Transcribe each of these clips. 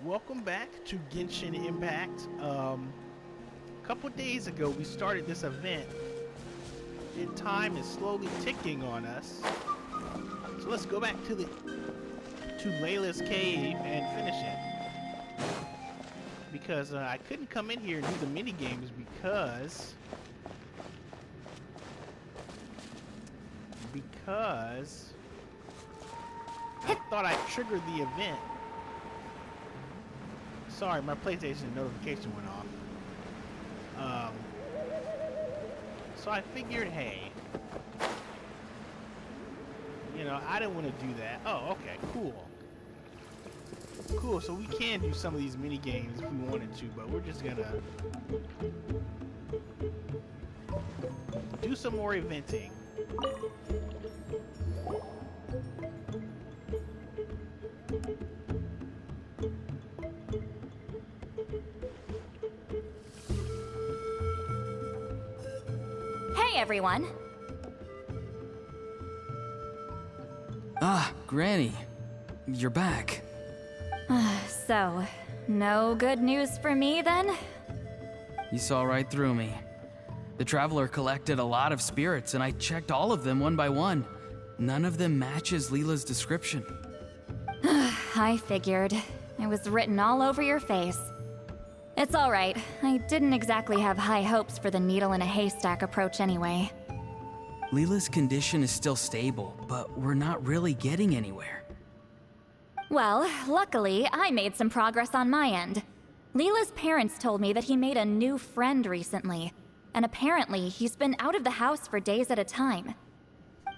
welcome back to Genshin Impact. A couple days ago we started this event and time is slowly ticking on us. So let's go back to Leyla's cave and finish it. Because I couldn't come in here and do the mini games because I thought I triggered the event. Sorry, my PlayStation notification went off. So I figured, hey, you know, I didn't want to do that. Oh, okay, cool. Cool, so we can do some of these mini games if we wanted to, but we're just gonna do some more eventing. Hey everyone! Ah, Granny. You're back. So, no good news for me then? You saw right through me. The Traveler collected a lot of spirits, and I checked all of them one by one. None of them matches Leyla's description. I figured. It was written all over your face. It's alright. I didn't exactly have high hopes for the needle in a haystack approach anyway. Leyla's condition is still stable, but we're not really getting anywhere. Well, luckily, I made some progress on my end. Leyla's parents told me that he made a new friend recently, and apparently he's been out of the house for days at a time.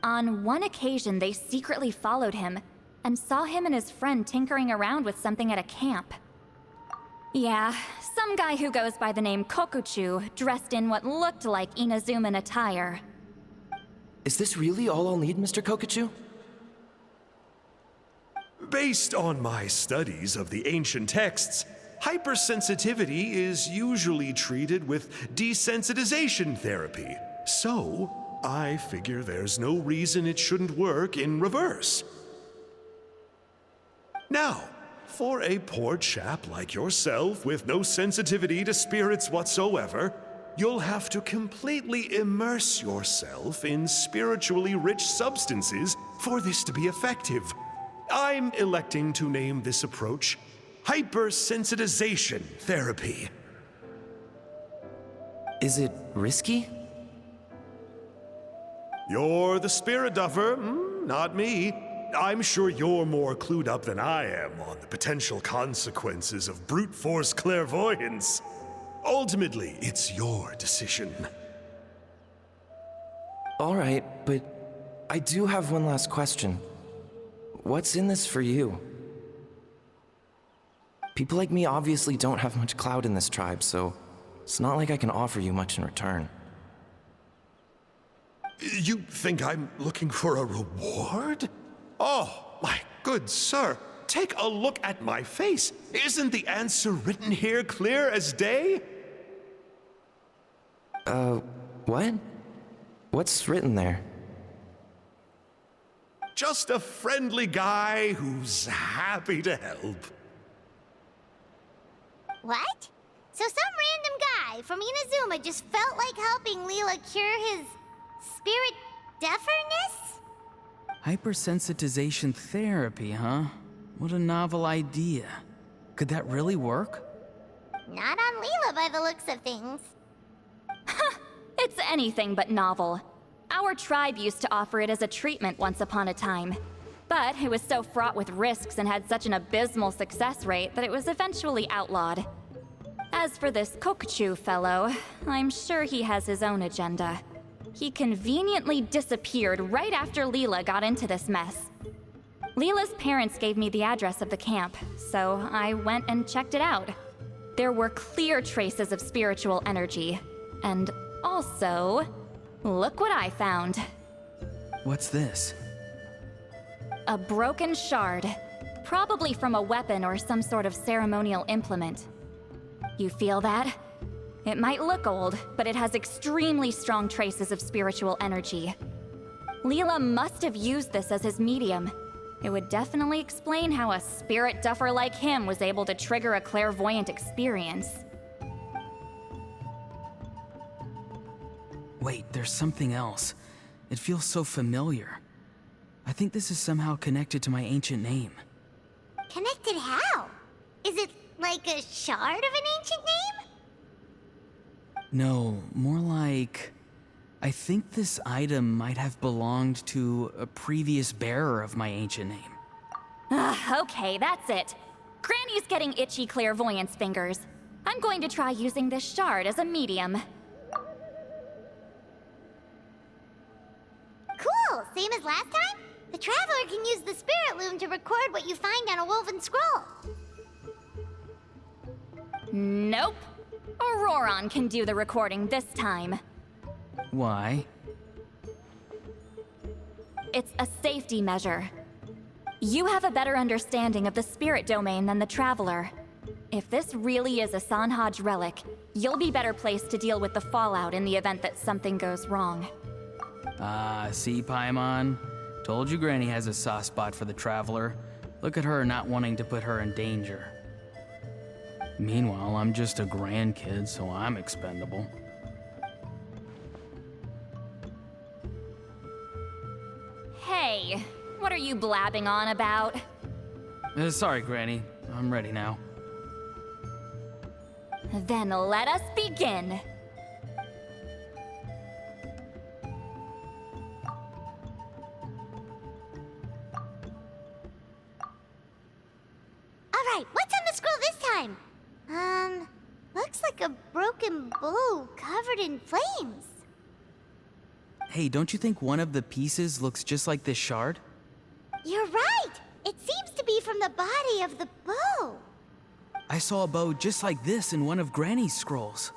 On one occasion, they secretly followed him and saw him and his friend tinkering around with something at a camp. Yeah, some guy who goes by the name Kokuchu, dressed in what looked like Inazuman attire. Is this really all I'll need, Mr. Kokuchu? Based on my studies of the ancient texts, hypersensitivity is usually treated with desensitization therapy. So, I figure there's no reason it shouldn't work in reverse. Now, for a poor chap like yourself with no sensitivity to spirits whatsoever, you'll have to completely immerse yourself in spiritually rich substances for this to be effective. I'm electing to name this approach hypersensitization therapy. Is it risky? You're the spirit duffer, not me. I'm sure you're more clued up than I am on the potential consequences of brute force clairvoyance. Ultimately, it's your decision. All right, but I do have one last question. What's in this for you? People like me obviously don't have much clout in this tribe, so it's not like I can offer you much in return. You think I'm looking for a reward? Oh, my good sir, take a look at my face. Isn't the answer written here clear as day? What? What's written there? Just a friendly guy who's happy to help. What? So some random guy from Inazuma just felt like helping Leyla cure his spirit deafness? Hypersensitization therapy, huh? What a novel idea. Could that really work? Not on Leyla by the looks of things. It's anything but novel. Our tribe used to offer it as a treatment once upon a time. But it was so fraught with risks and had such an abysmal success rate that it was eventually outlawed. As for this Kokuchu fellow, I'm sure he has his own agenda. He conveniently disappeared right after Leyla got into this mess. Leyla's parents gave me the address of the camp, so I went and checked it out. There were clear traces of spiritual energy. And also, look what I found. What's this? A broken shard, probably from a weapon or some sort of ceremonial implement. You feel that? It might look old, but it has extremely strong traces of spiritual energy. Leyla must have used this as his medium. It would definitely explain how a spirit duffer like him was able to trigger a clairvoyant experience. Wait, there's something else. It feels so familiar. I think this is somehow connected to my ancient name. Connected how? Is it like a shard of an ancient name? No, more like... I think this item might have belonged to a previous bearer of my ancient name. Okay, that's it. Granny's getting itchy clairvoyance fingers. I'm going to try using this shard as a medium. Cool, same as last time? The Traveler can use the Spirit Loom to record what you find on a woven scroll. Nope. Auroron can do the recording this time. Why? It's a safety measure. You have a better understanding of the spirit domain than the Traveler. If this really is a Sanhaj relic, you'll be better placed to deal with the fallout in the event that something goes wrong. See, Paimon? Told you Granny has a soft spot for the Traveler. Look at her not wanting to put her in danger. Meanwhile, I'm just a grandkid, so I'm expendable. Hey, what are you blabbing on about? Sorry, Granny. I'm ready now. Then let us begin. Alright, what's on the scroll this time? Looks like a broken bow covered in flames. Hey, don't you think one of the pieces looks just like this shard? You're right! It seems to be from the body of the bow. I saw a bow just like this in one of Granny's scrolls.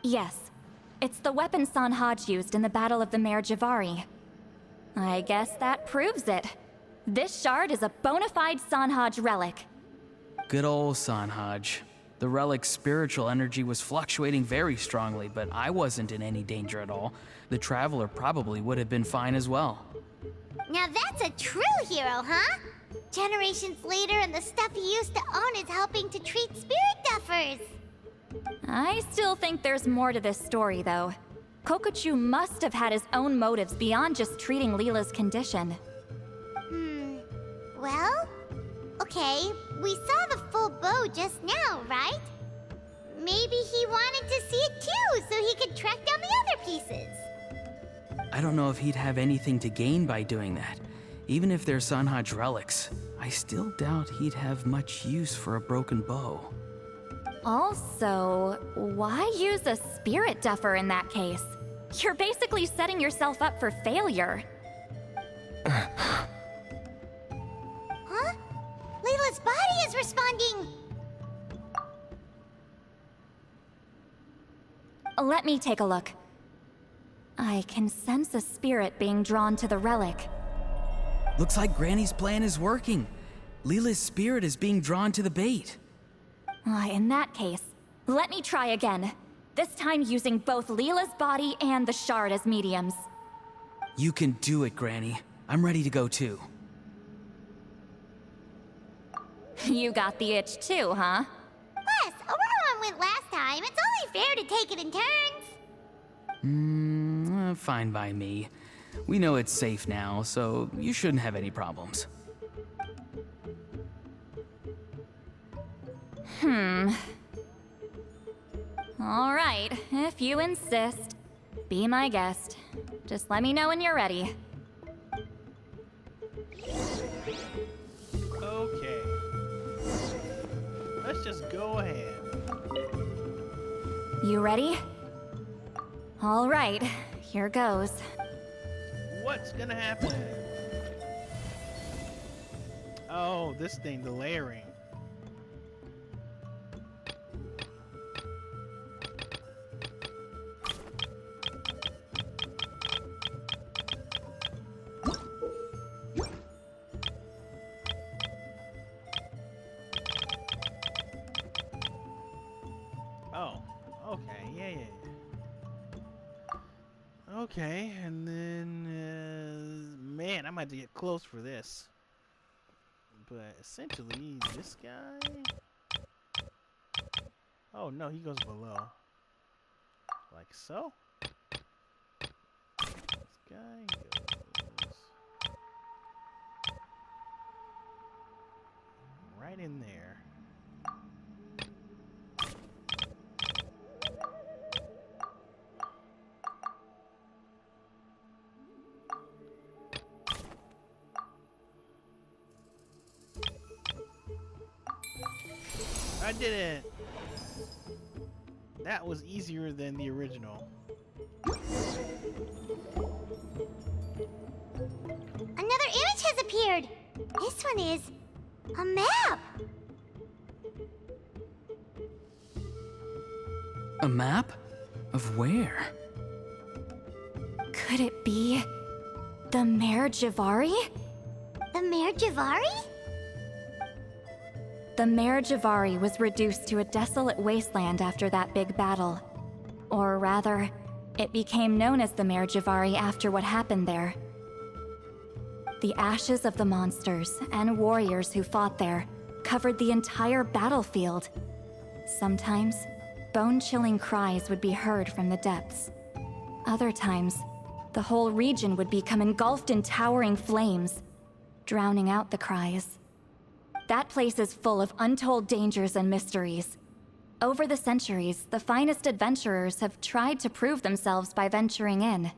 Yes, it's the weapon Sanhaj used in the Battle of the Mare Jivari. I guess that proves it. This shard is a bona fide Sanhaj relic. Good old Sanhaj. The relic's spiritual energy was fluctuating very strongly, but I wasn't in any danger at all. The Traveler probably would have been fine as well. Now that's a true hero, huh? Generations later and the stuff he used to own is helping to treat spirit duffers. I still think there's more to this story, though. Kokochu must have had his own motives beyond just treating Leyla's condition. Well, okay, we saw the full bow just now, right? Maybe he wanted to see it too, so he could track down the other pieces. I don't know if he'd have anything to gain by doing that. Even if they're Sanhaj relics, I still doubt he'd have much use for a broken bow. Also, why use a spirit duffer in that case? You're basically setting yourself up for failure. Huh? Layla's body is responding! Let me take a look. I can sense a spirit being drawn to the relic. Looks like Granny's plan is working. Leyla's spirit is being drawn to the bait. In that case, let me try again. This time using both Leyla's body and the shard as mediums. You can do it, Granny. I'm ready to go too. You got the itch too, huh? Plus, Auroron went last time. It's only fair to take it in turns. Fine by me. We know it's safe now, so you shouldn't have any problems. All right, if you insist. Be my guest. Just let me know when you're ready. Okay. Let's just go ahead. You ready? All right, here goes. What's gonna happen? Oh, this thing, the layering. Oh, okay, yeah. Okay, and then, man, I might have to get close for this. but essentially this guy. Oh no, he goes below. Like so. This guy goes right in there. I did it! That was easier than the original. Another image has appeared! This one is a map! A map? Of where? Could it be the Mare Jivari? The Mare Jivari? The Mare Jivari was reduced to a desolate wasteland after that big battle. Or rather, it became known as the Mare Jivari after what happened there. The ashes of the monsters and warriors who fought there covered the entire battlefield. Sometimes, bone-chilling cries would be heard from the depths. Other times, the whole region would become engulfed in towering flames, drowning out the cries. That place is full of untold dangers and mysteries. Over the centuries, the finest adventurers have tried to prove themselves by venturing in.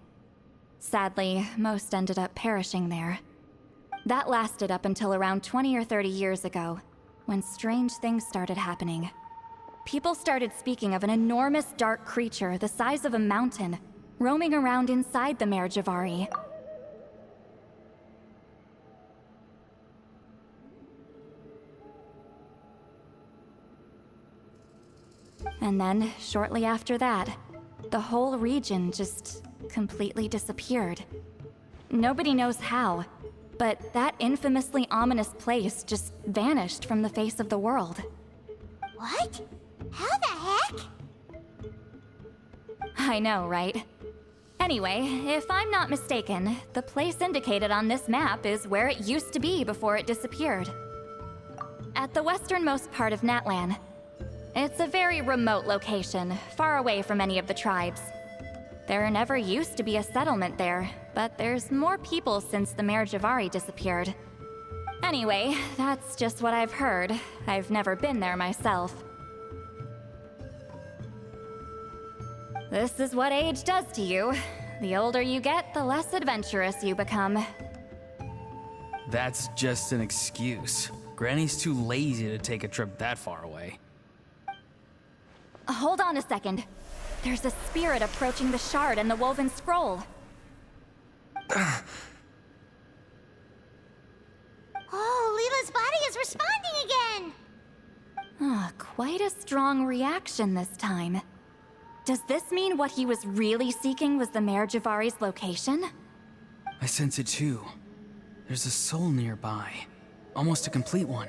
Sadly, most ended up perishing there. That lasted up until around 20 or 30 years ago, when strange things started happening. People started speaking of an enormous dark creature the size of a mountain, roaming around inside the Mare Jivari. And then, shortly after that, the whole region just completely disappeared. Nobody knows how, but that infamously ominous place just vanished from the face of the world. What? How the heck? I know, right? Anyway, if I'm not mistaken, the place indicated on this map is where it used to be before it disappeared. At the westernmost part of Natlan. It's a very remote location, far away from any of the tribes. There never used to be a settlement there, but there's more people since the Mare Jivari disappeared. Anyway, that's just what I've heard. I've never been there myself. This is what age does to you. The older you get, the less adventurous you become. That's just an excuse. Granny's too lazy to take a trip that far away. Hold on a second. There's a spirit approaching the shard and the woven scroll. Oh, Leela's body is responding again! Quite a strong reaction this time. Does this mean what he was really seeking was the Mare Jivari's location? I sense it too. There's a soul nearby. Almost a complete one.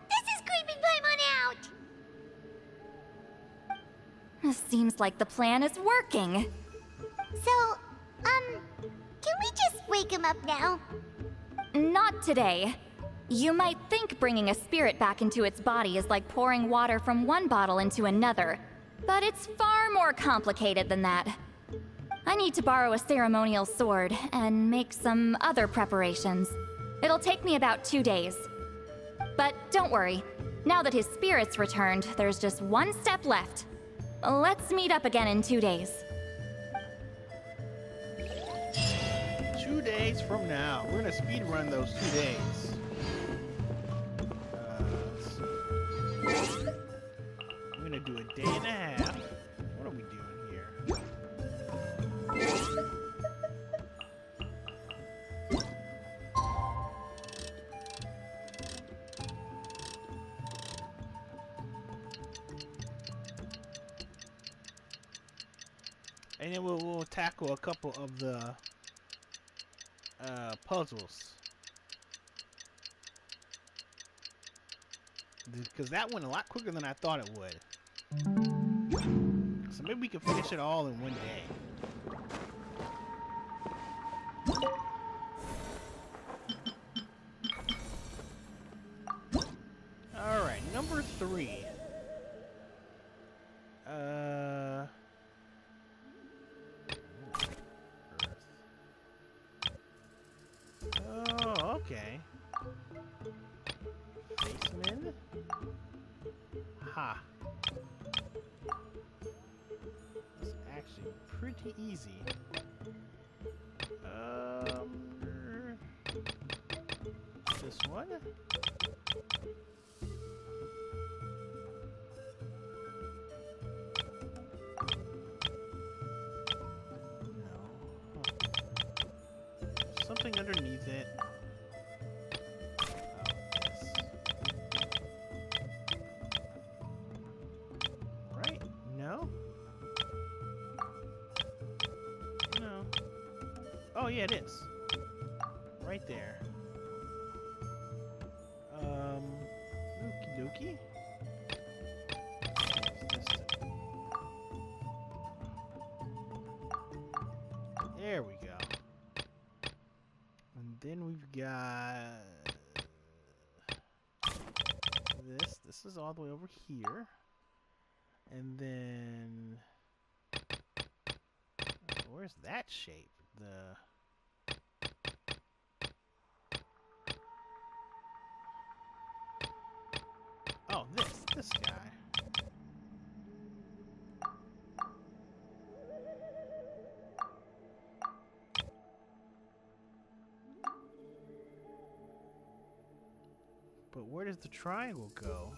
This is creeping Paimon out! Seems like the plan is working. So, can we just wake him up now? Not today. You might think bringing a spirit back into its body is like pouring water from one bottle into another, but it's far more complicated than that. I need to borrow a ceremonial sword and make some other preparations. It'll take me about 2 days. But don't worry, now that his spirit's returned, there's just one step left. Let's meet up again in 2 days. 2 days from now. We're gonna speed run those 2 days. Let's see. We're gonna do a day and a half. What are we doing here? And then we'll tackle a couple of the puzzles. Because that went a lot quicker than I thought it would. So maybe we can finish it all in 1 day. 3. Oh, okay. Faceman. Ha. It's actually pretty easy. This one? No. Huh. Something underneath it. Right? No? No. Oh, yeah, it is. Right there. Okie dokie. There we go. And then we've got this. This is all the way over here. And then where's that shape? Oh, this guy. But where does the triangle go?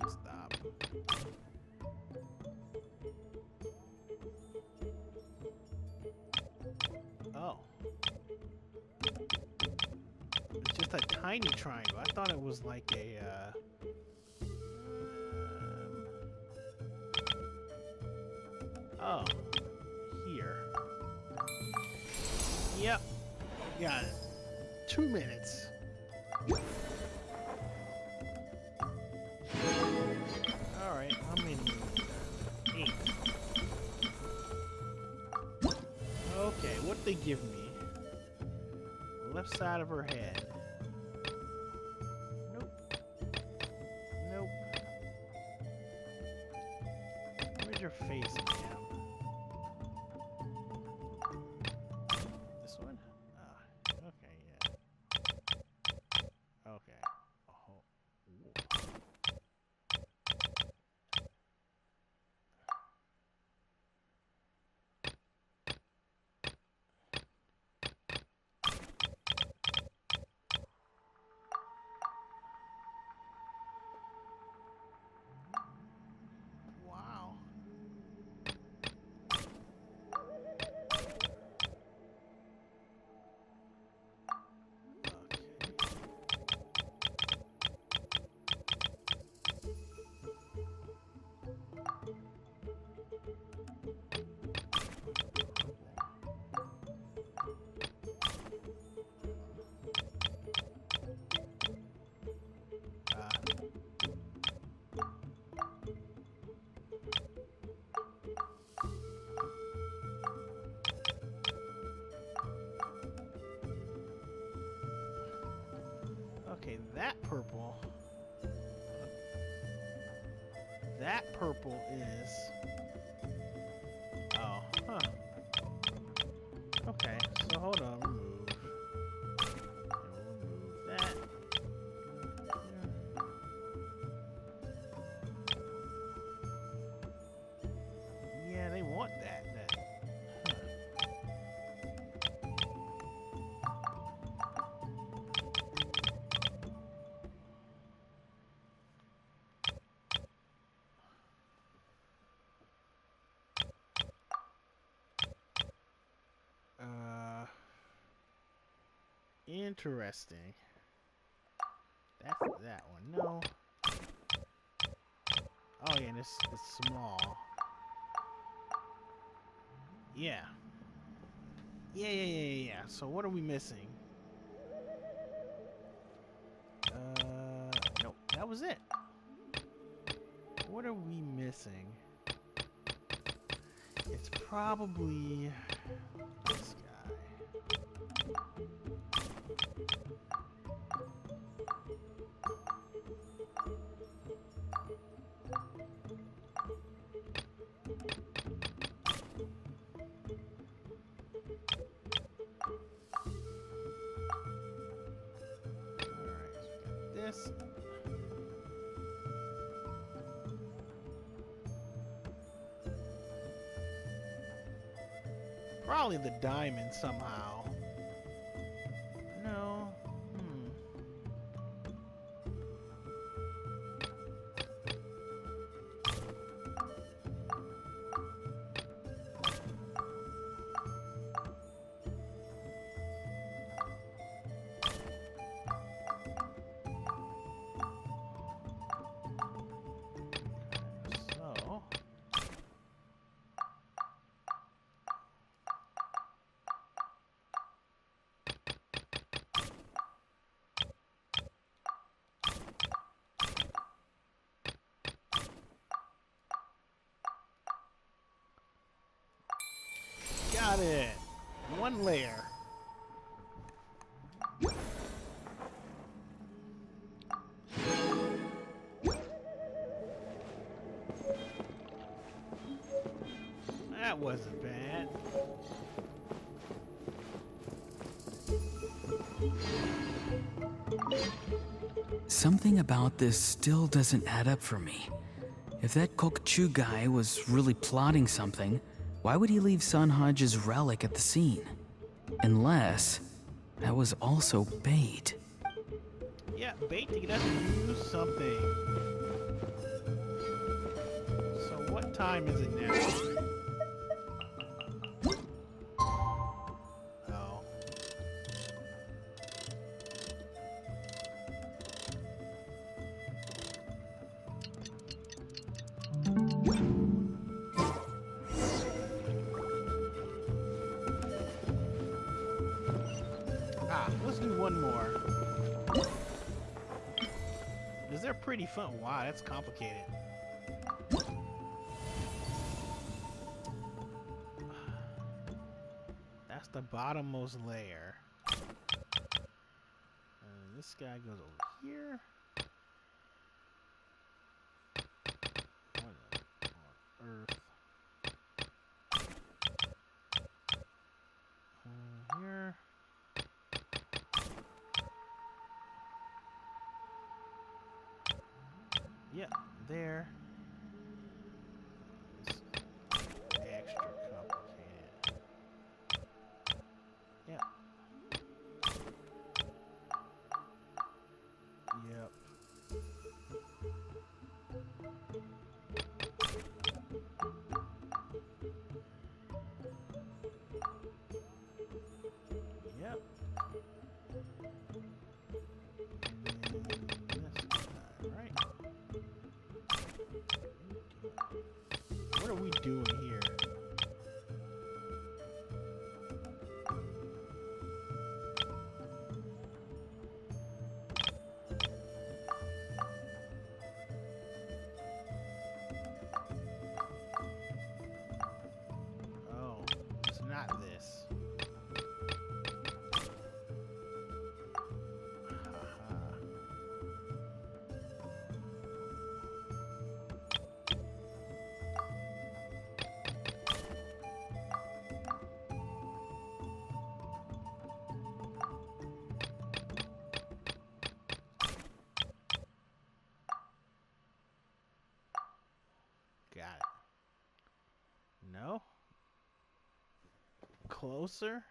Stop. Oh. It's just a tiny triangle. I thought it was like a, oh. Here. Yep. Got it. 2 minutes. Alright, how many? 8. Okay, what'd they give me? Left side of her head. Nope. Nope. Where's your face, ma'am? This one? Okay, yeah. Okay. Oh. Wow. Okay, that purple. That purple is. Oh, huh. Okay, so hold on, remove. Remove that. Yeah, they want that. Interesting. That's that one. No. Oh yeah, and it's small. Yeah. Yeah. So what are we missing? Nope. That was it. What are we missing? It's probably this guy. Probably the diamond somehow. No. So. Got it. One layer. That wasn't bad. Something about this still doesn't add up for me. If that Kokchu guy was really plotting something, why would he leave Sanhage's relic at the scene? Unless that was also bait. Yeah, bait to get us to use something. So what time is it now? Oh. Let's do one more. They're pretty fun. Wow, that's complicated. That's the bottommost layer. And this guy goes over here. What on earth? Here. Yep, there. It's extra complicated. Yep. Yep. Yep. And then this guy, right? What are we doing here? Oh, it's not this. Haha. Got it. No? Closer?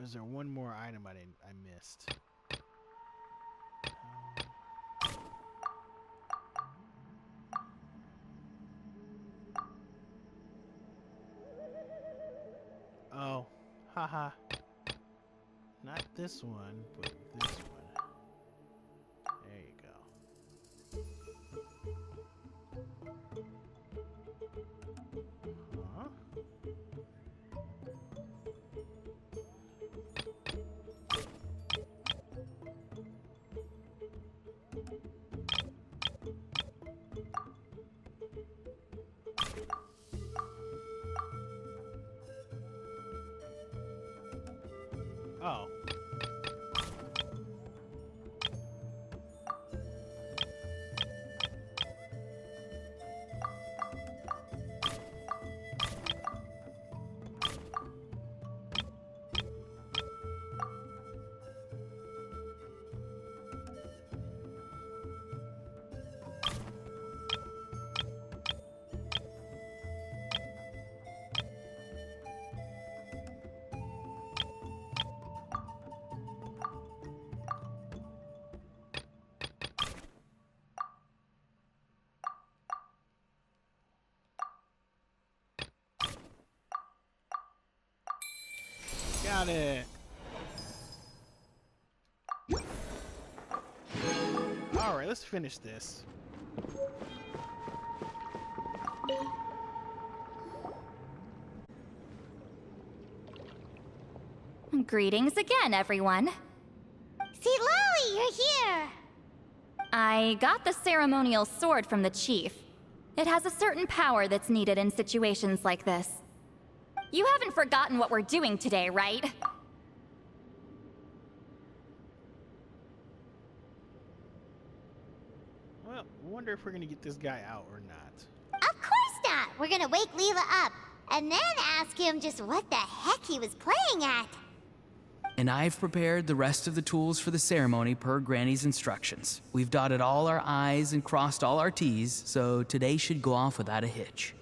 Is there one more item I missed? Oh, haha. Not this one, but this one. There you go. Huh? Oh. about it. Alright, let's finish this. Greetings again, everyone. Ctilali, you're here! I got the ceremonial sword from the chief. It has a certain power that's needed in situations like this. You haven't forgotten what we're doing today, right? Well, I wonder if we're gonna get this guy out or not. Of course not! We're gonna wake Leyla up, and then ask him just what the heck he was playing at. And I've prepared the rest of the tools for the ceremony per Granny's instructions. We've dotted all our I's and crossed all our T's, so today should go off without a hitch.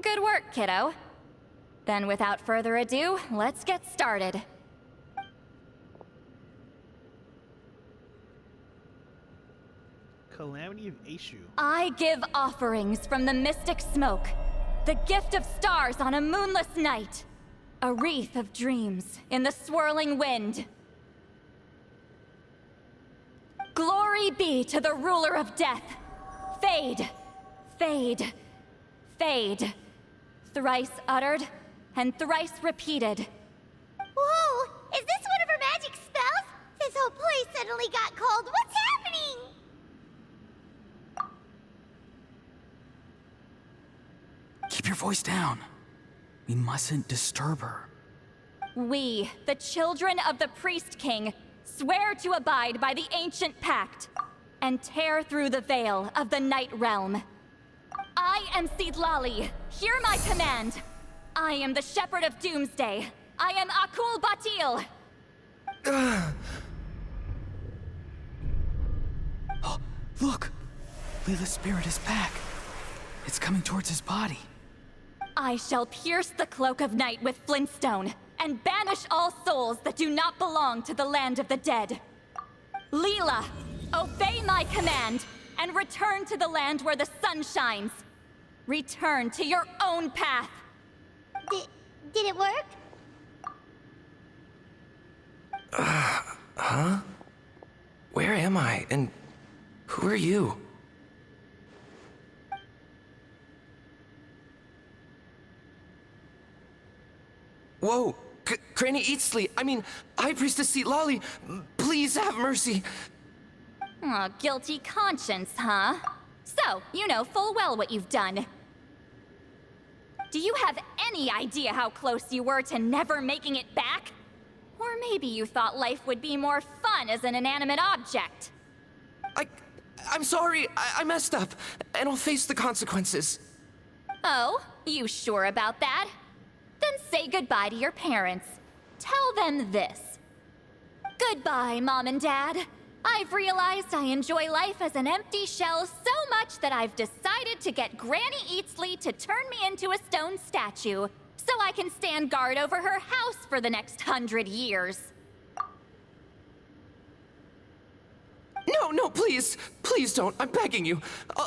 Good work, kiddo. Then without further ado, let's get started. Calamity of Aishu. I give offerings from the mystic smoke, the gift of stars on a moonless night, a wreath of dreams in the swirling wind. Glory be to the ruler of death. Fade, fade, fade. Thrice uttered and thrice repeated. Whoa! Is this one of her magic spells? This whole place suddenly got cold. What's happening? Keep your voice down. We mustn't disturb her. We, the children of the Priest King, swear to abide by the ancient pact and tear through the veil of the Night Realm. I am Ctilali. Hear my command. I am the Shepherd of Doomsday. I am Akul Batil. Oh, look! Leela's spirit is back. It's coming towards his body. I shall pierce the cloak of night with flintstone and banish all souls that do not belong to the land of the dead. Leyla, obey my command and return to the land where the sun shines. Return to your own path. Did it work? Huh? Where am I? And who are you? Whoa! Granny Eatsley, I mean, High Priestess Ctilali, please have mercy. Oh, guilty conscience, huh? So, you know full well what you've done. Do you have any idea how close you were to never making it back? Or maybe you thought life would be more fun as an inanimate object. I'm sorry, I messed up, and I'll face the consequences. Oh, you sure about that? Then say goodbye to your parents. Tell them this. Goodbye, Mom and Dad. I've realized I enjoy life as an empty shell so much that I've decided to get Granny Eatsley to turn me into a stone statue, so I can stand guard over her house for the next 100 years. No, please. Please don't. I'm begging you.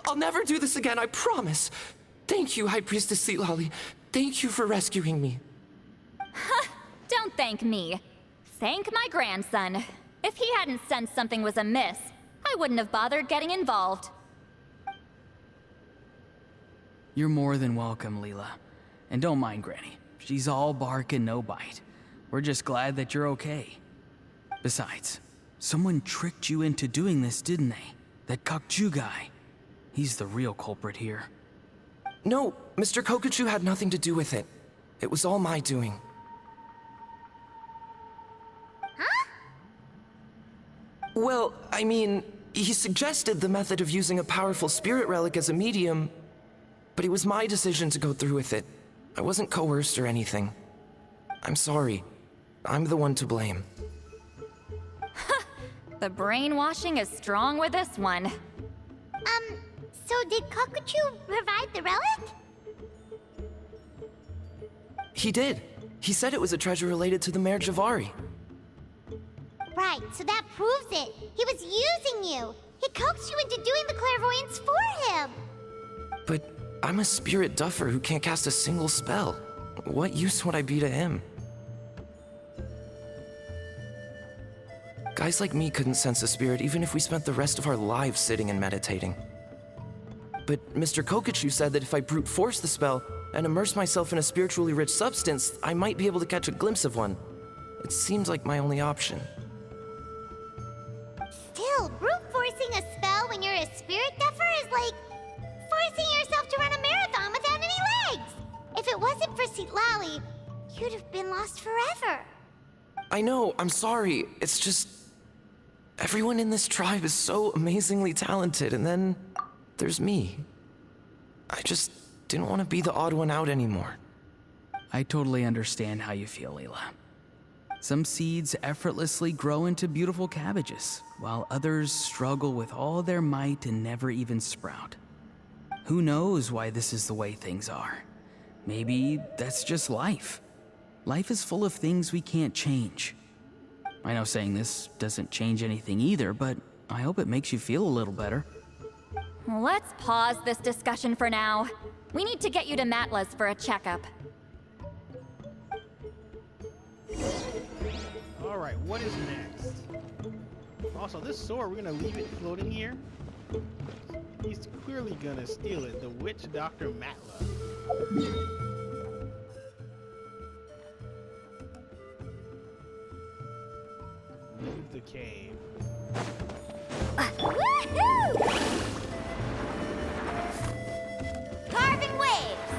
I'll never do this again, I promise. Thank you, High Priestess Ctilali. Thank you for rescuing me. Don't thank me. Thank my grandson. If he hadn't sensed something was amiss, I wouldn't have bothered getting involved. You're more than welcome, Leyla. And don't mind Granny. She's all bark and no bite. We're just glad that you're okay. Besides, someone tricked you into doing this, didn't they? That Kokchu guy. He's the real culprit here. No, Mr. Kokuchu had nothing to do with it. It was all my doing. Huh? Well, I mean, he suggested the method of using a powerful spirit relic as a medium, but it was my decision to go through with it. I wasn't coerced or anything. I'm sorry. I'm the one to blame. The brainwashing is strong with this one. So did Kokuchu revive the relic? He did. He said it was a treasure related to the Mare Jivari. Right, so that proves it. He was using you. He coaxed you into doing the clairvoyance for him. But I'm a spirit duffer who can't cast a single spell. What use would I be to him? Guys like me couldn't sense a spirit even if we spent the rest of our lives sitting and meditating. But Mr. Kokachu said that if I brute force the spell and immerse myself in a spiritually rich substance, I might be able to catch a glimpse of one. It seems like my only option. Still, brute forcing a spell when you're a spirit duffer is like forcing yourself to run a marathon without any legs. If it wasn't for Ctilali, you'd have been lost forever. I know, I'm sorry. It's just... everyone in this tribe is so amazingly talented, and then there's me. I just didn't want to be the odd one out anymore. I totally understand how you feel, Leyla. Some seeds effortlessly grow into beautiful cabbages, while others struggle with all their might and never even sprout. Who knows why this is the way things are? Maybe that's just life. Life is full of things we can't change. I know saying this doesn't change anything either, but I hope it makes you feel a little better. Let's pause this discussion for now. We need to get you to Matla's for a checkup. Alright, what is next? Also, this sword, we're gonna leave it floating here. He's clearly gonna steal it. The witch Dr. Matla. Leave the cave. Woohoo! Carving waves!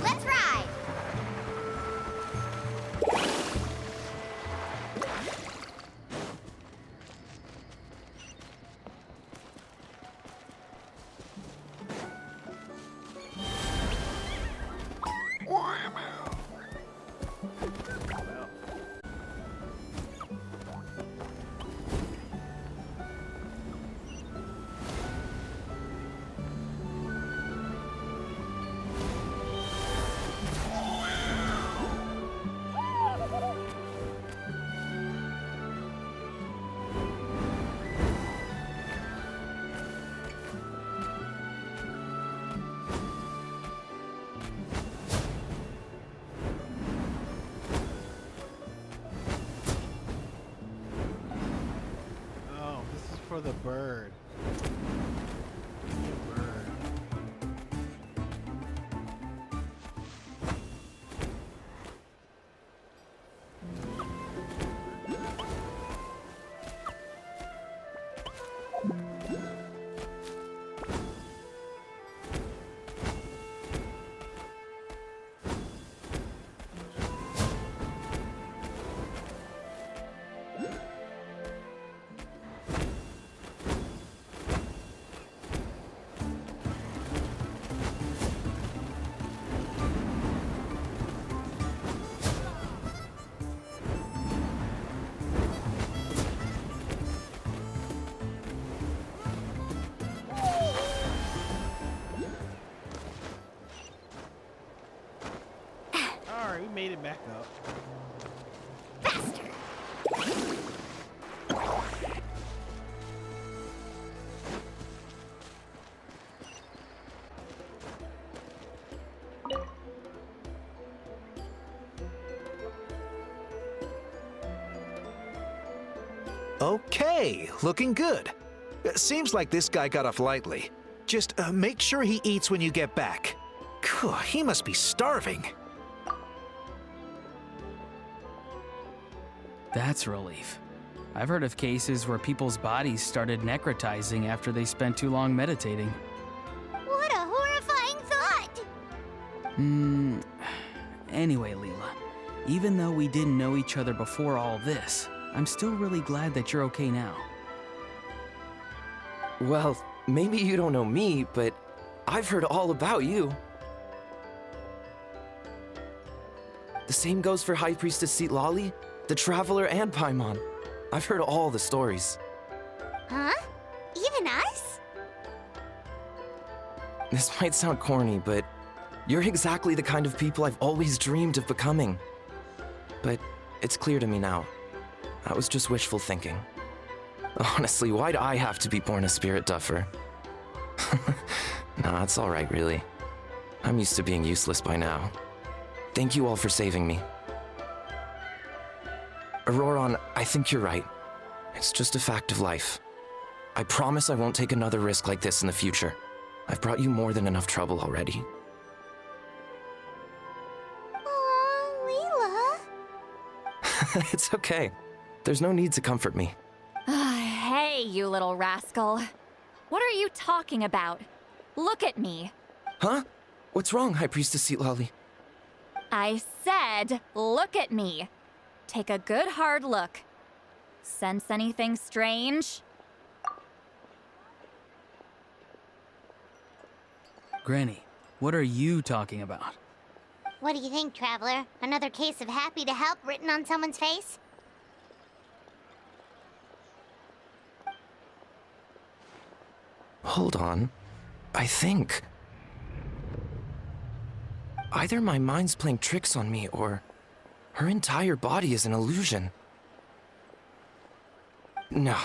Let's ride! For the bird. The bird. We made it back up. Faster! Okay, looking good. Seems like this guy got off lightly. Just make sure he eats when you get back. Phew, he must be starving. That's a relief. I've heard of cases where people's bodies started necrotizing after they spent too long meditating. What a horrifying thought! Anyway, Leyla, even though we didn't know each other before all this, I'm still really glad that you're okay now. Well, maybe you don't know me, but I've heard all about you. The same goes for High Priestess Ctilali, the Traveler, and Paimon. I've heard all the stories. Huh? Even us? This might sound corny, but you're exactly the kind of people I've always dreamed of becoming. But it's clear to me now. That was just wishful thinking. Honestly, why'd I have to be born a spirit duffer? Nah, it's alright, really. I'm used to being useless by now. Thank you all for saving me. Auroron, I think you're right. It's just a fact of life. I promise I won't take another risk like this in the future. I've brought you more than enough trouble already. Aw, Leyla. It's okay. There's no need to comfort me. Hey, you little rascal. What are you talking about? Look at me. Huh? What's wrong, High Priestess Ctilali? I said, look at me. Take a good hard look. Sense anything strange? Granny, what are you talking about? What do you think, Traveler? Another case of happy to help written on someone's face? Hold on. I think... either my mind's playing tricks on me, or her entire body is an illusion. No,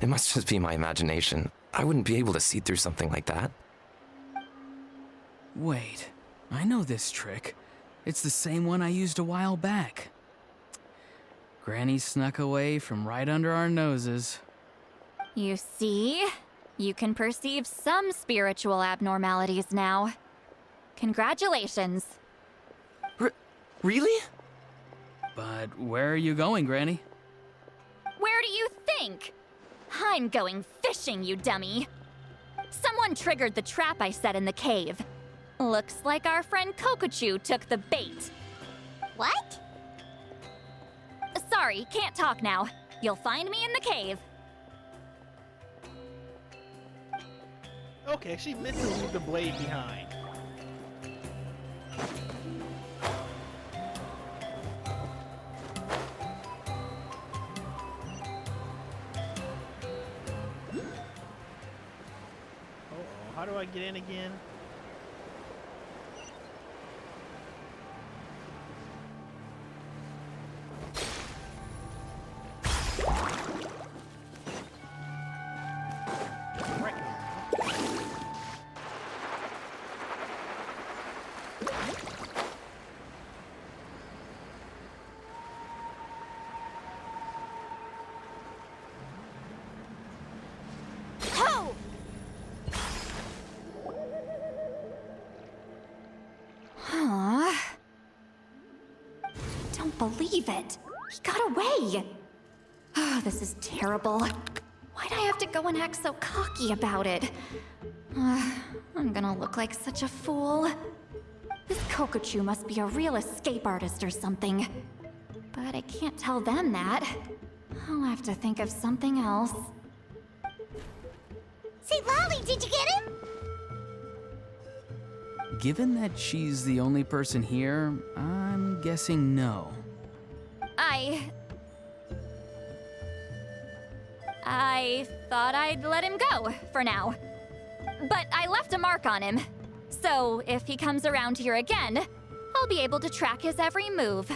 it must just be my imagination. I wouldn't be able to see through something like that. Wait, I know this trick. It's the same one I used a while back. Granny snuck away from right under our noses. You see? You can perceive some spiritual abnormalities now. Congratulations. Really? But where are you going, Granny? Where do you think? I'm going fishing, you dummy. Someone triggered the trap I set in the cave. Looks like our friend Kokochu took the bait. What? Sorry, can't talk now. You'll find me in the cave. Okay, she meant to leave the blade behind. Uh-oh, how do I get in again? Ho! Huh? Don't believe it. He got away. Oh, this is terrible. Why'd I have to go and act so cocky about it? I'm gonna look like such a fool. This Kokochu must be a real escape artist or something. But I can't tell them that. I'll have to think of something else. Ctilali, did you get him? Given that she's the only person here, I'm guessing no. I thought I'd let him go, for now. But I left a mark on him. So if he comes around here again, I'll be able to track his every move.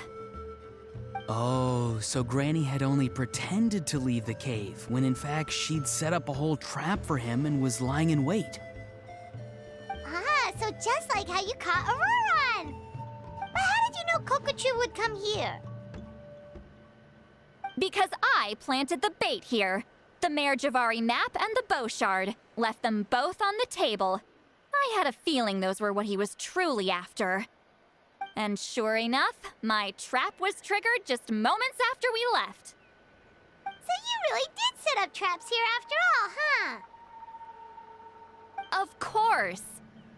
Oh, so Granny had only pretended to leave the cave, when in fact she'd set up a whole trap for him and was lying in wait. Ah, so just like how you caught Auroron! But how did you know Kokochu would come here? Because I planted the bait here. The Mare Jivari map and the bow shard. Left them both on the table. I had a feeling those were what he was truly after. And sure enough, my trap was triggered just moments after we left. So you really did set up traps here after all, huh? Of course.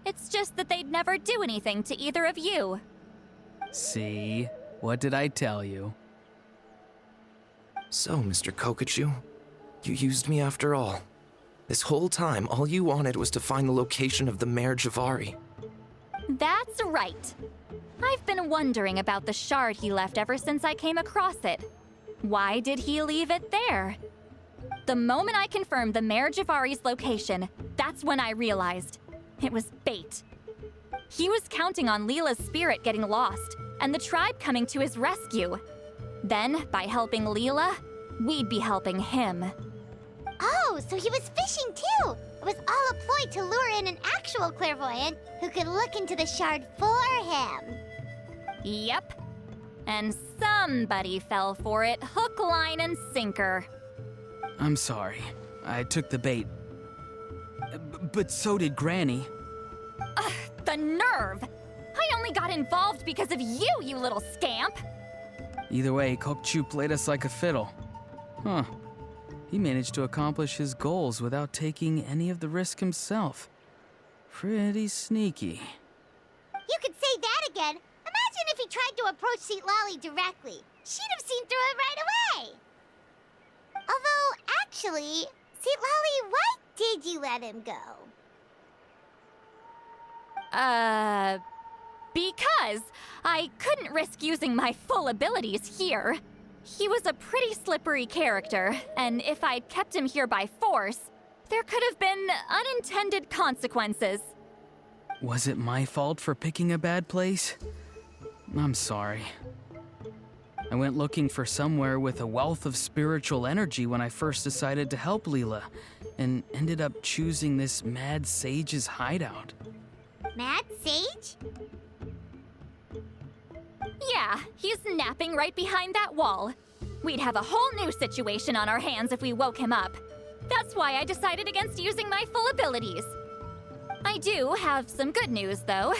It's just that they'd never do anything to either of you. See? What did I tell you? So, Mr. Kokochu, you used me after all. This whole time, all you wanted was to find the location of the Mare Jivari. That's right. I've been wondering about the shard he left ever since I came across it. Why did he leave it there? The moment I confirmed the Mare Jivari's location, that's when I realized. It was bait. He was counting on Leyla's spirit getting lost, and the tribe coming to his rescue. Then, by helping Leyla, we'd be helping him. Oh, so he was fishing too! It was all a ploy to lure in an actual clairvoyant who could look into the shard for him. Yep. And somebody fell for it, hook, line, and sinker. I'm sorry. I took the bait. But so did Granny. Ugh, the nerve! I only got involved because of you, you little scamp! Either way, Kokchu played us like a fiddle. Huh. He managed to accomplish his goals without taking any of the risk himself. Pretty sneaky. You could say that again. Imagine if he tried to approach Ctilali directly. She'd have seen through it right away. Although, actually, Ctilali, why did you let him go? Because I couldn't risk using my full abilities here. He was a pretty slippery character, and if I'd kept him here by force, there could have been unintended consequences. Was it my fault for picking a bad place? I'm sorry. I went looking for somewhere with a wealth of spiritual energy when I first decided to help Leyla, and ended up choosing this mad sage's hideout. Mad Sage? Yeah, he's napping right behind that wall. We'd have a whole new situation on our hands if we woke him up. That's why I decided against using my full abilities. I do have some good news, though.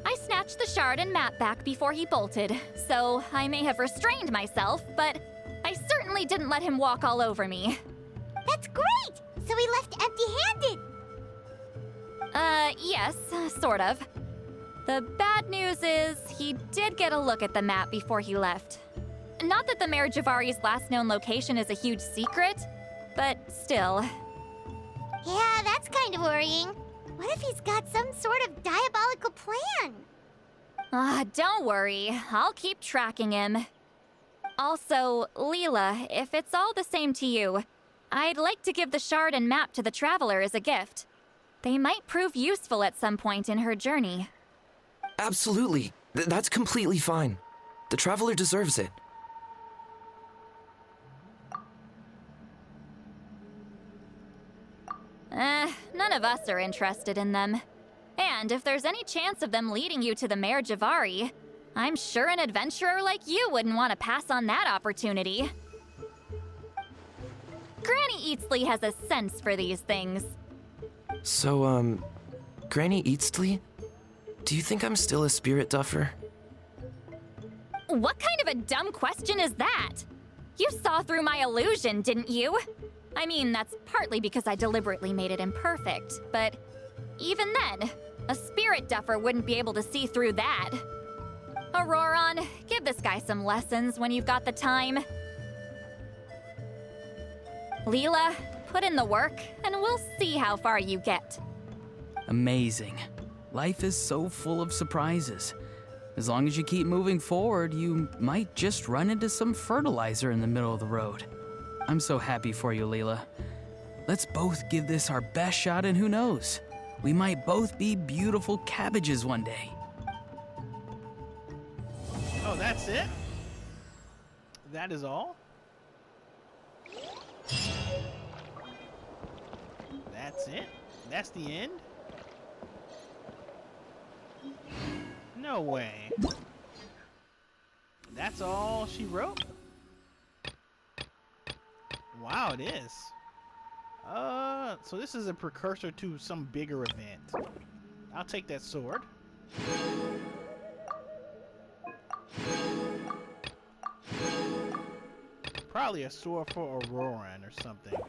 I snatched the shard and map back before he bolted, so I may have restrained myself, but I certainly didn't let him walk all over me. That's great! So he left empty-handed! Yes, sort of. The bad news is he did get a look at the map before he left. Not that the Mare Jivari's last known location is a huge secret, but still. Yeah, that's kind of worrying. What if he's got some sort of diabolical plan? Don't worry. I'll keep tracking him. Also, Leyla, if it's all the same to you, I'd like to give the shard and map to the Traveler as a gift. They might prove useful at some point in her journey. Absolutely. That's completely fine. The Traveler deserves it. None of us are interested in them. And if there's any chance of them leading you to the Mare Jivari, I'm sure an adventurer like you wouldn't want to pass on that opportunity. Granny Eatsley has a sense for these things. So, Granny Eatsley? Do you think I'm still a spirit duffer? What kind of a dumb question is that? You saw through my illusion, didn't you? I mean, that's partly because I deliberately made it imperfect, but even then, a spirit duffer wouldn't be able to see through that. Auroron, give this guy some lessons when you've got the time. Leyla, put in the work, and we'll see how far you get. Amazing. Life is so full of surprises. As long as you keep moving forward, you might just run into some fertilizer in the middle of the road. I'm so happy for you, Leyla. Let's both give this our best shot, and who knows? We might both be beautiful cabbages one day. Oh, that's it? That is all? That's it? That's the end? No way. That's all she wrote? Wow, it is. So this is a precursor to some bigger event. I'll take that sword. Probably a sword for Auroran or something.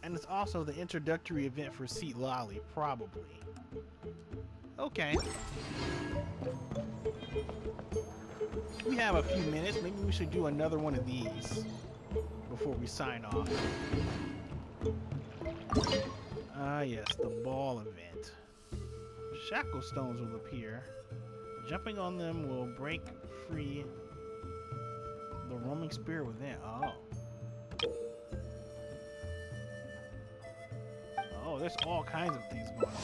And it's also the introductory event for Ctilali, probably. Okay. We have a few minutes. Maybe we should do another one of these before we sign off. Yes, the ball event. Shackle stones will appear. Jumping on them will break free the roaming spirit within. Oh, there's all kinds of things going on.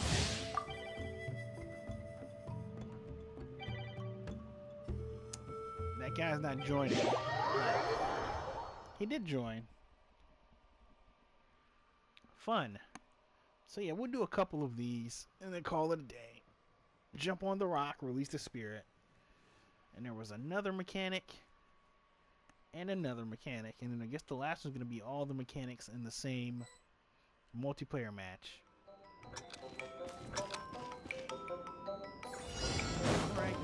That guy's not joining. He did join. fun. So yeah, we'll do a couple of these and then call it a day. Jump on the rock, release the spirit. And there was another mechanic and another mechanic. And then I guess the last one's going to be all the mechanics in the same multiplayer match. Alright.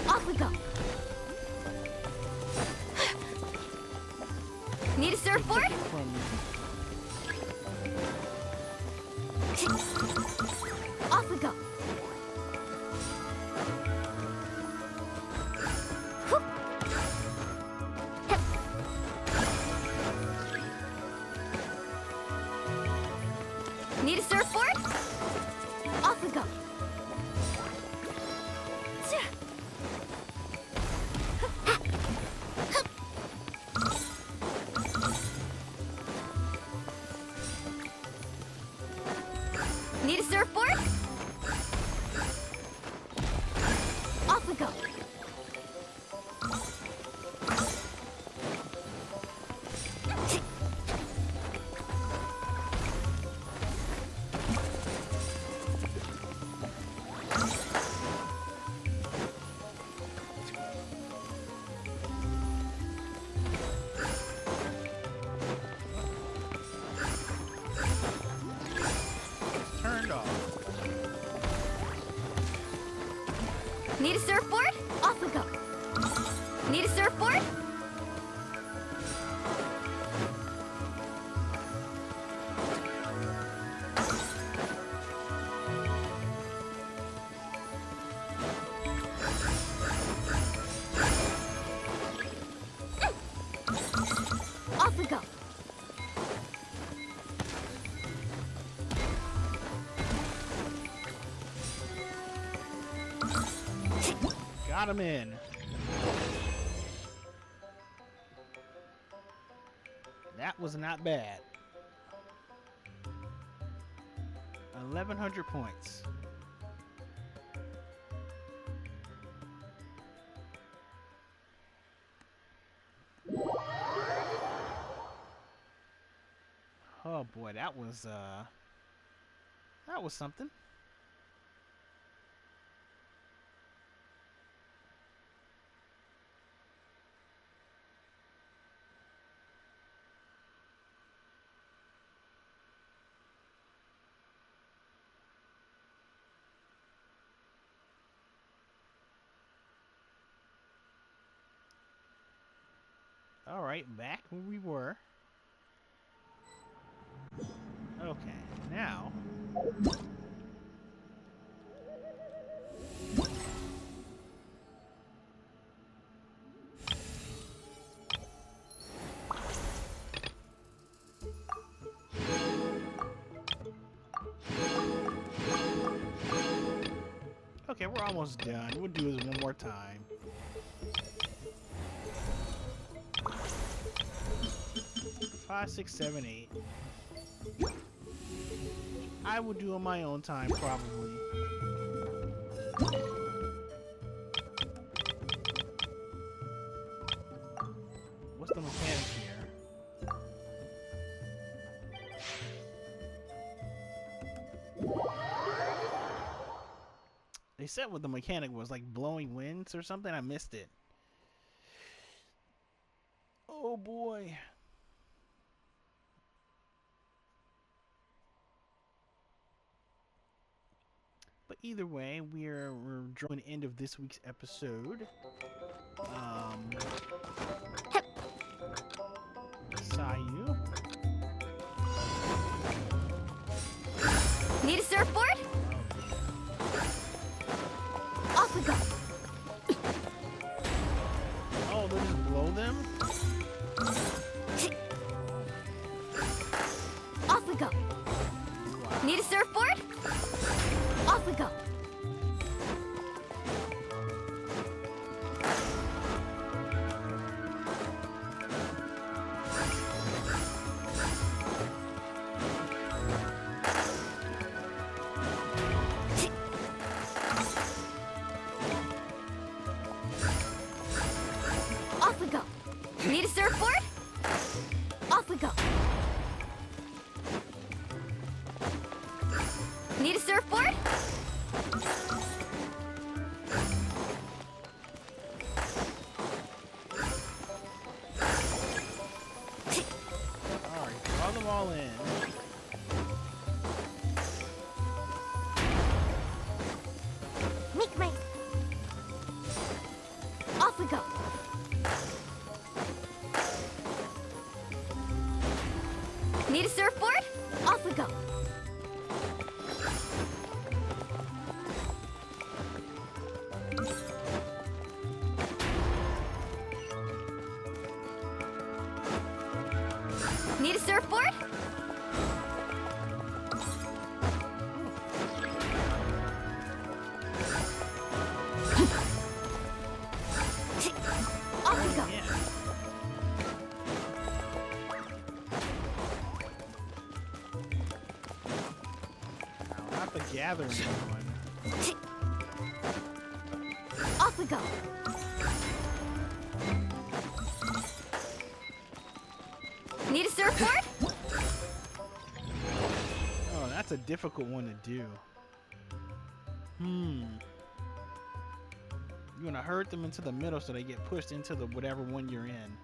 Off we go. Need a surfboard? Off we go. Need a surfboard? Off we go. Need a surfboard? Off we go. Turned off. Need a surfboard? Off we go. Need a surfboard? Off we go. Got him in. That was not bad. 1,100 points. Oh boy, that was something. All right, back where we were. Okay, now. Okay, we're almost done. We'll do this one more time. Five, 6, 7, 8. I will do on my own time, probably. What's the mechanic here? They said what the mechanic was, like blowing winds or something. I missed it. Oh boy. But either way, we're drawing the end of this week's episode. Sayu. Need a surfboard? Off we go. Oh, they'll just blow them? Off we go. Wow. Need a surfboard? Off we go. we go. Need a surfboard? Alright, draw them all in. Make my... Off we go. Need a surfboard? Off we go. Need a surfboard? Off we go. Yeah. Now, not the gathering one. Off we go. Need a surfboard? Oh, that's a difficult one to do. You want to herd them into the middle so they get pushed into the whatever one you're in.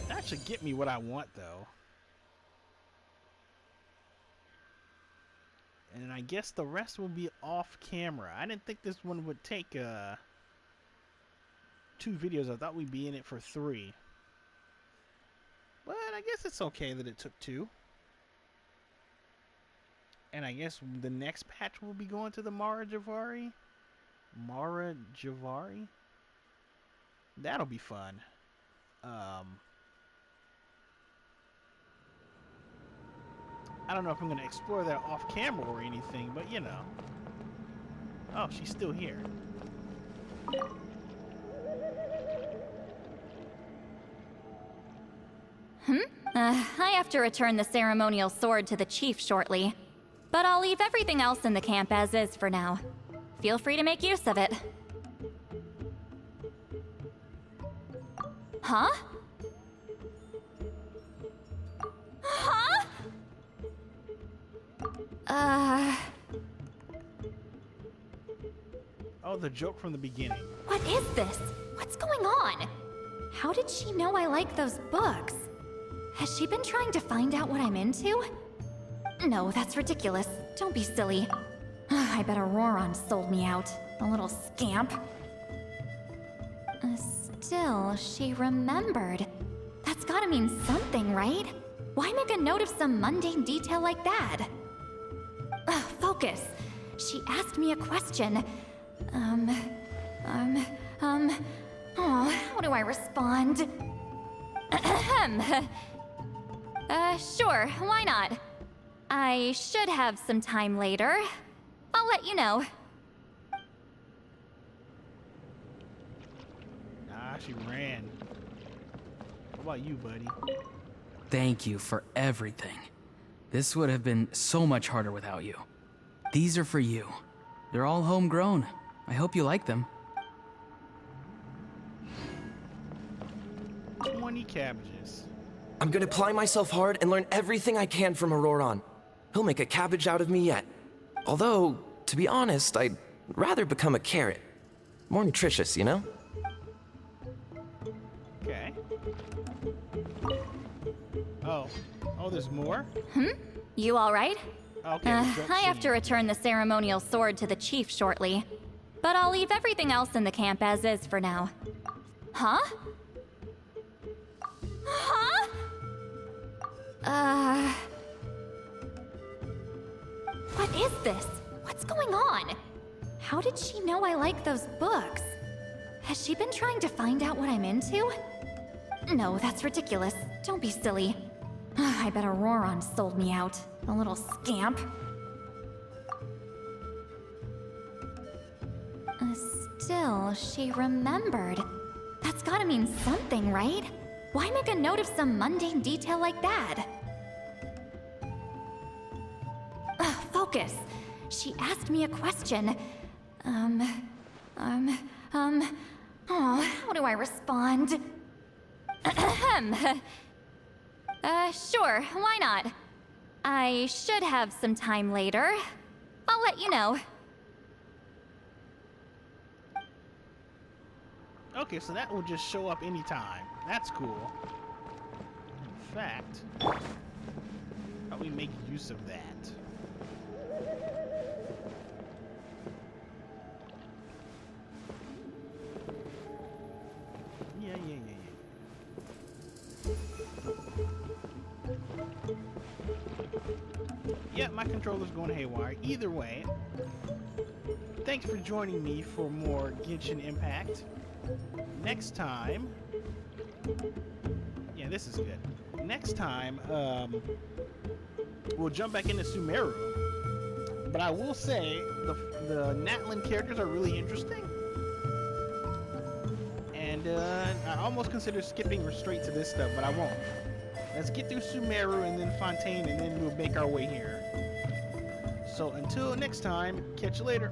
That should get me what I want, though. And I guess the rest will be off camera. I didn't think this one would take 2 videos. I thought we'd be in it for 3. But I guess it's okay that it took 2. And I guess the next patch will be going to the Mare Jivari. Mare Jivari? That'll be fun. I don't know if I'm going to explore that off camera or anything, but you know. Oh, she's still here. I have to return the ceremonial sword to the chief shortly. But I'll leave everything else in the camp as is for now. Feel free to make use of it. Huh? Huh? Oh, the joke from the beginning. What is this? What's going on? How did she know I like those books? Has she been trying to find out what I'm into? No, that's ridiculous. Don't be silly. I bet Auroron sold me out. The little scamp. Still, she remembered. That's gotta mean something, right? Why make a note of some mundane detail like that? Focus. She asked me a question. Oh, how do I respond? Sure, why not? I should have some time later. I'll let you know. Nah, she ran. What about you, buddy? Thank you for everything. This would have been so much harder without you. These are for you. They're all homegrown. I hope you like them. 20 cabbages. I'm gonna apply myself hard and learn everything I can from Auroron. He'll make a cabbage out of me yet. Although, to be honest, I'd rather become a carrot. More nutritious, you know? Okay. Oh, there's more? You alright? Okay. I have to return the ceremonial sword to the chief shortly. But I'll leave everything else in the camp as is for now. Huh? Huh? What is this? What's going on? How did she know I like those books? Has she been trying to find out what I'm into? No, that's ridiculous. Don't be silly. I bet Auroron sold me out. The little scamp. Still, she remembered. That's gotta mean something, right? Why make a note of some mundane detail like that? Focus. She asked me a question. How do I respond? Sure, why not? I should have some time later. I'll let you know. Okay, so that will just show up anytime. That's cool. In fact, how do we make use of that? Yeah. Yeah, my controller's going haywire. Either way, thanks for joining me for more Genshin Impact. Next time... Yeah, this is good. Next time, we'll jump back into Sumeru. But I will say, the Natlan characters are really interesting. And I almost consider skipping straight to this stuff, but I won't. Let's get through Sumeru and then Fontaine, and then we'll make our way here. So until next time, catch you later.